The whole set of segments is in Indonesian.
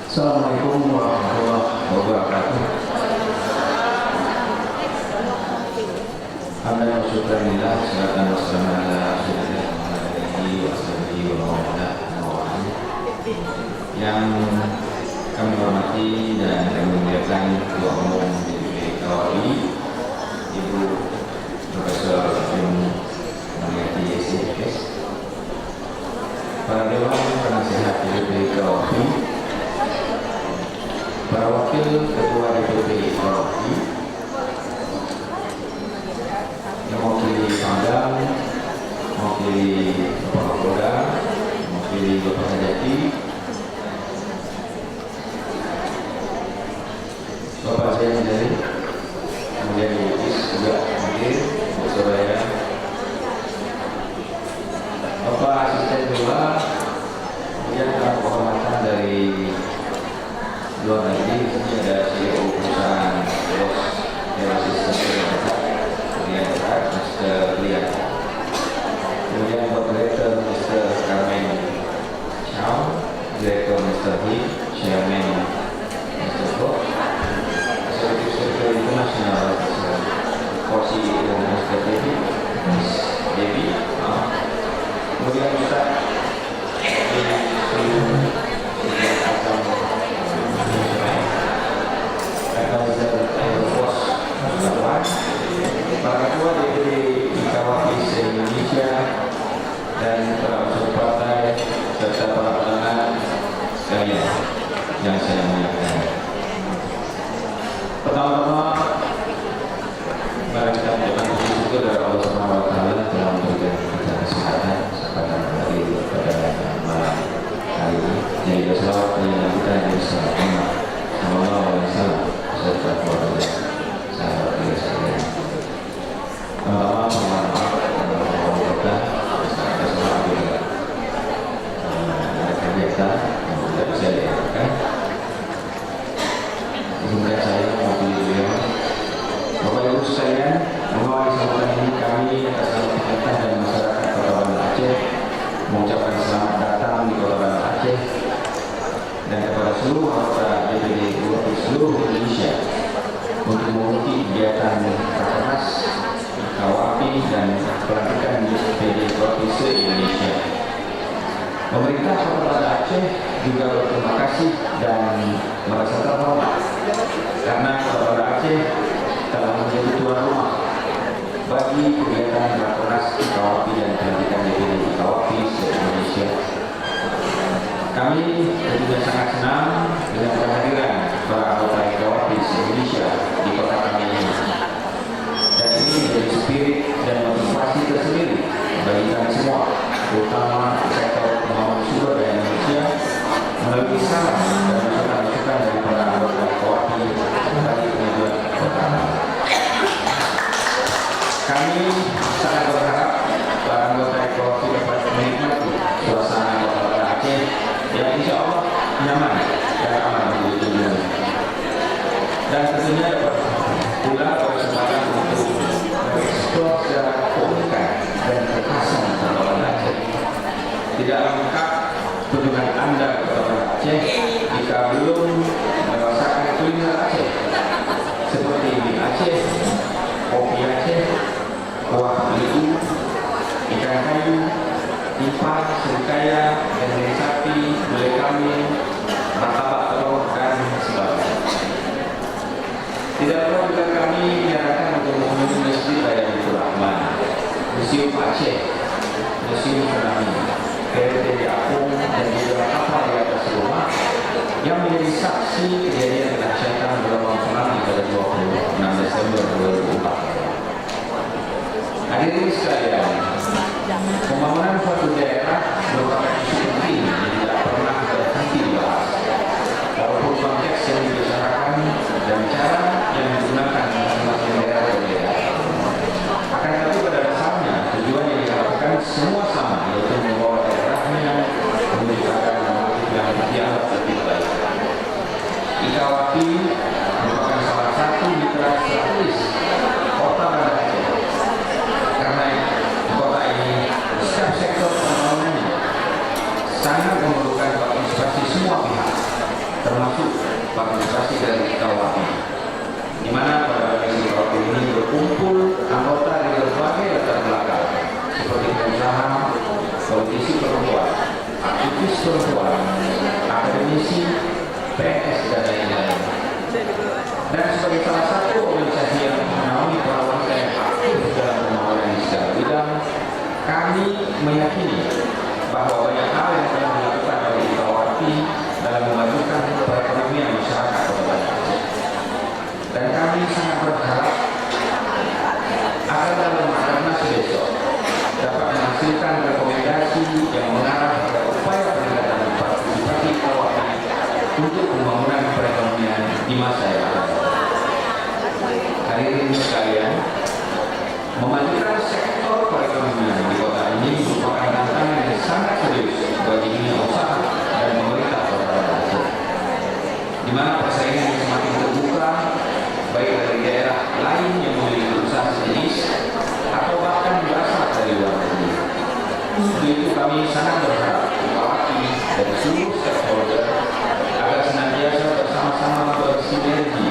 Assalamualaikum warahmatullahi wabarakatuh. Alhamdulillah wa syukurillah, salatan wassalamu ala rasulillah wa ala alihi wa sahbihi wa mawalah yang kami hormati dan kami muliakan Ketua Umum DPP KWI Ibu Profesor Mulyati SIS, para dewan penasihat DPP KWI, para wakil ketua DPP KWI, yang mewakili Pangdam, mewakili Bapak Kapolda, mewakili Bapak Hajati, Bapak saya sendiri, kemudian Ibu Is juga hadir, Bu Soraya, Bapak Asisten Dua, kemudian tamu kehormatan dari luar negeri. Ini ada CEO perusahaan Los Aerosystem, kemudian Mr. Lian, kemudian Bapak Direktur Mr. Carmen Chow, Direktur Mr. He, Chairman Mr. Bob, Eksekutif Sekretari Internasional Kursi Mr. Devi, Miss Devi, kemudian Ustaz di seluruh Azam Advisor Aerofos Bapak, para ketua DPD KWI se-Indonesia dan para unsur partai serta para penangan sekalian yang saya muliakan. Pertama-tama, mari kita mengucapkan puji syukur dari Allah Subhanahu wa Ta'ala telah memberikan kita kesehatan pada hari pada malam hari ini. Jadi berselawat kepada kita yang bisa Sallallahu alaihi wasallam serta keluarga sahabat kita sekalian. Pertama, mohon maaf kalau kita salah juga ada kegiatan yang tidak bisa dilakukan. Kemudian saya mewakili beliau. Bapak Ibu sekalian, mengawali sambutan ini kami atas nama pemerintah dan masyarakat Kota Banda Aceh mengucapkan selamat datang di Kota Banda Aceh dan kepada seluruh anggota DPD di seluruh Indonesia untuk mengikuti kegiatan Rakernas KWI dan pelantikan DPD Provinsi se-Indonesia. Pemerintah Kota Banda Aceh juga berterima kasih dan merasa terhormat karena Kota Banda Aceh telah menjadi tuan rumah bagi kegiatan Rakernas KWI dan pelantikan DPD KWI se-Indonesia. Kami tentunya sangat senang dengan kehadiran para anggota KWI se-Indonesia di kota kami ini. Dan ini menjadi spirit dan motivasi tersendiri bagi kami semua, terutama sektor pembangunan sumber daya manusia, melalui saran dan masukan-masukan dari para anggota KWI bagi kemajuan kota kami. Kami sangat berharap para anggota KWI dapat menikmati suasana kota Banda Aceh yang insya Allah nyaman dan aman untuk tujuan, dan tentunya dapat pula kesempatan untuk mengeksplor secara keunikan dan kekhasan Kota Banda Aceh. Tidak lengkap kunjungan Anda ke Kota Banda Aceh jika belum merasakan kuliner Aceh seperti mie Aceh, kopi Aceh, kuah iu, ikan kayu, lipat, serikaya, daging sapi, gulai kambing, martabak telur, dan sebagainya. Tidak perlu juga kami menyarankan untuk mengunjungi Masjid Raya Baitur Rahman, Museum Aceh, Museum Tsunami, PRT Apung, dan juga kapal di atas rumah yang menjadi saksi kejadian kedahsyatan gelombang tsunami pada 26 Desember 2004. Hadirin sekalian, pembangunan suatu daerah merupakan isu penting yang tidak pernah berhenti dibahas, walaupun konteks yang dibicarakan dan cara yang digunakan masing-masing daerah berbeda. Akan tetapi pada dasarnya tujuan yang diharapkan semua sama, yaitu membawa daerahnya menuju keadaan yang dianggap lebih baik. IKWI merupakan salah satu mitra strategis Kota Banda Aceh karena kota ini setiap sektor pembangunannya sangat memerlukan partisipasi semua pihak, termasuk partisipasi dari KUHP, di mana pada komisi KUHP ini berkumpul anggota dari berbagai latar belakang seperti pengusaha, politisi perempuan, aktivis perempuan, akademisi, PNS, dan lain-lain. Dan sebagai salah satu organisasi yang menaungi para wanita yang aktif dalam pembangunan di segala bidang, kami meyakini bahwa banyak hal yang telah dilakukan oleh KUHP dalam memajukan perekonomian masyarakat Kota Banda Aceh. Dan kami sangat berharap agar dalam Rakernas besok dapat menghasilkan rekomendasi yang mengarah pada upaya peningkatan partisipasi KUHP untuk pembangunan perekonomian di masa yang akan datang. Hadirin sekalian, memajukan sektor perekonomian di kota ini merupakan tantangan yang sangat serius bagi dunia usaha dan pemerintah Kota Banda Aceh, di mana persaingan semakin terbuka baik dari daerah lain yang memiliki usaha sejenis atau bahkan berasal dari luar negeri. Untuk itu kami sangat berharap KUHP dan seluruh stakeholder agar senantiasa bersama-sama bersinergi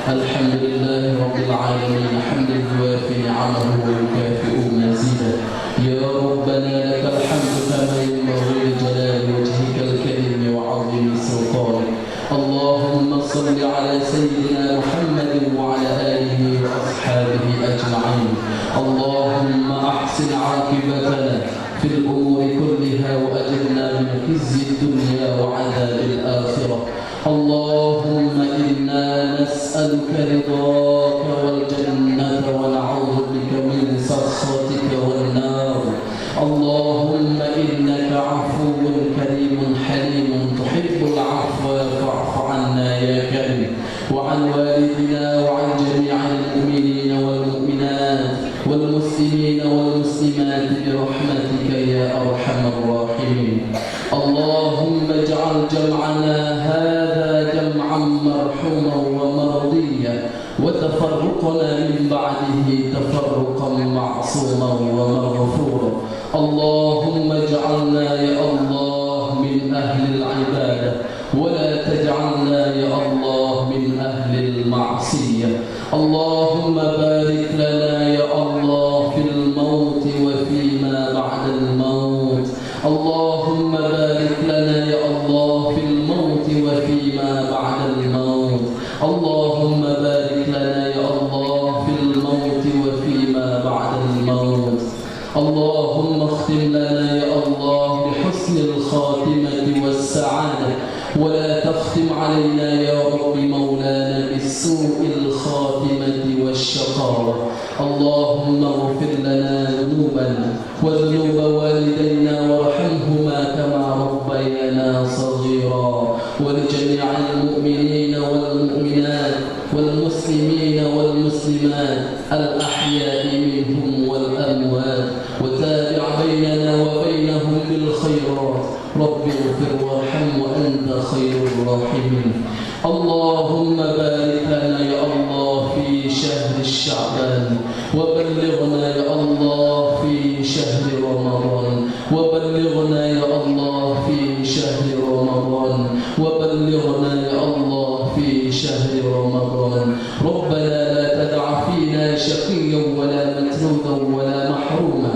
الحمد لله رب العالمين حمدا يوافي نعمه ويكافئ مزيدا. يا ربنا لك الحمد كما ينبغي لجلال وجهك الكريم وعظيم سلطانك. اللهم صل على سيدنا محمد وعلى آله وأصحابه أجمعين. اللهم أحسن عاقبتنا في الأمور كلها وأجرنا من خزي الدنيا وعذاب الآخرة. اللهم إنا نسألك رضاك والجنة ونعوذ بك من سخطك والنار. اللهم إنك عفو كريم حليم تحب العفو فاعف عنا يا كريم، وعن والدنا وعن جميع المؤمنين والمؤمنات والمسلمين والمسلمات برحمتك يا أرحم الراحمين. اللهم اجعل جمعنا هذا جمعا مرحوما ومرضيا، وتفرقنا من بعده تفرقا معصوما ومغفورا. اللهم اجعلنا يا الله من أهل العبادة، ولا تجعلنا يا الله من أهل المعصية. اللهم بارك لنا يا الله في الموت وفيما بعد الموت. اللهم بارك لنا يا الله في الموت وفيما بعد الموت. اللهم بارك لنا يا الله في الموت وفيما بعد الموت. اللهم اختم لنا يا الله بحسن الخاتمة والسعادة، ولا تختم علينا يا رب مولانا بالسوء الخاتمة والشقاوة. اللهم اغفر لنا ذنوبنا وذنوب والدينا وارحمهما كما ربيانا صغيرا، ولجميع المؤمنين والمؤمنات والمسلمين والمسلمات الأحياء منهم والأموات، وتابع بيننا وبينهم بالخيرات. رب اغفر وارحم وأنت خير الراحمين. اللهم بارك لنا يا الله في شهر الشعبان، وبلغنا يا الله في شهر رمضان، وبلغنا يا الله في شهر رمضان، وبلغنا يا الله في شهر رمضان. ربنا لا تدع فينا شقيا ولا مترودا ولا محروما.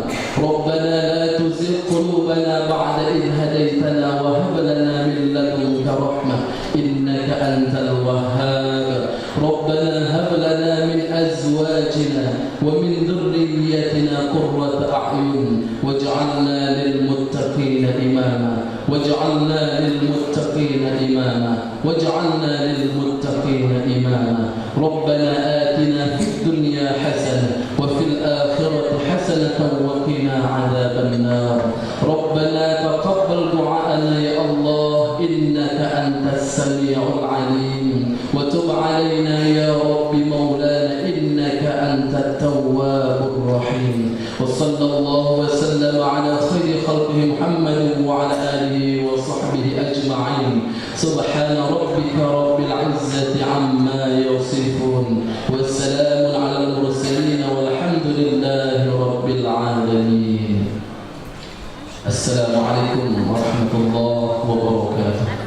ربنا لا تزغ قلوبنا بعد إذ هديتنا وهب لنا من لدنك رحمة إنك أنت الوهاب. ربنا هب لنا من أزواجنا ومن ذريتنا قرة أعين واجعلنا للمتقين إماما، واجعلنا للمتقين إماما، واجعلنا للمتقين إماما. ربنا آتنا في الدنيا حسنة وفي الآخرة حسنة وقنا عذاب النار. ربنا تقبل دعاءنا يا الله إنك أنت السميع العليم، وتب علينا يا رب مولانا إنك أنت التواب الرحيم. وصلى الله وسلم على خير خلقه محمد وعلى آله وصحبه أجمعين. سبحان ربك رب العزة عما يصفون، والسلام على المرسلين والحمد لله رب العالمين. السلام عليكم ورحمة الله وبركاته.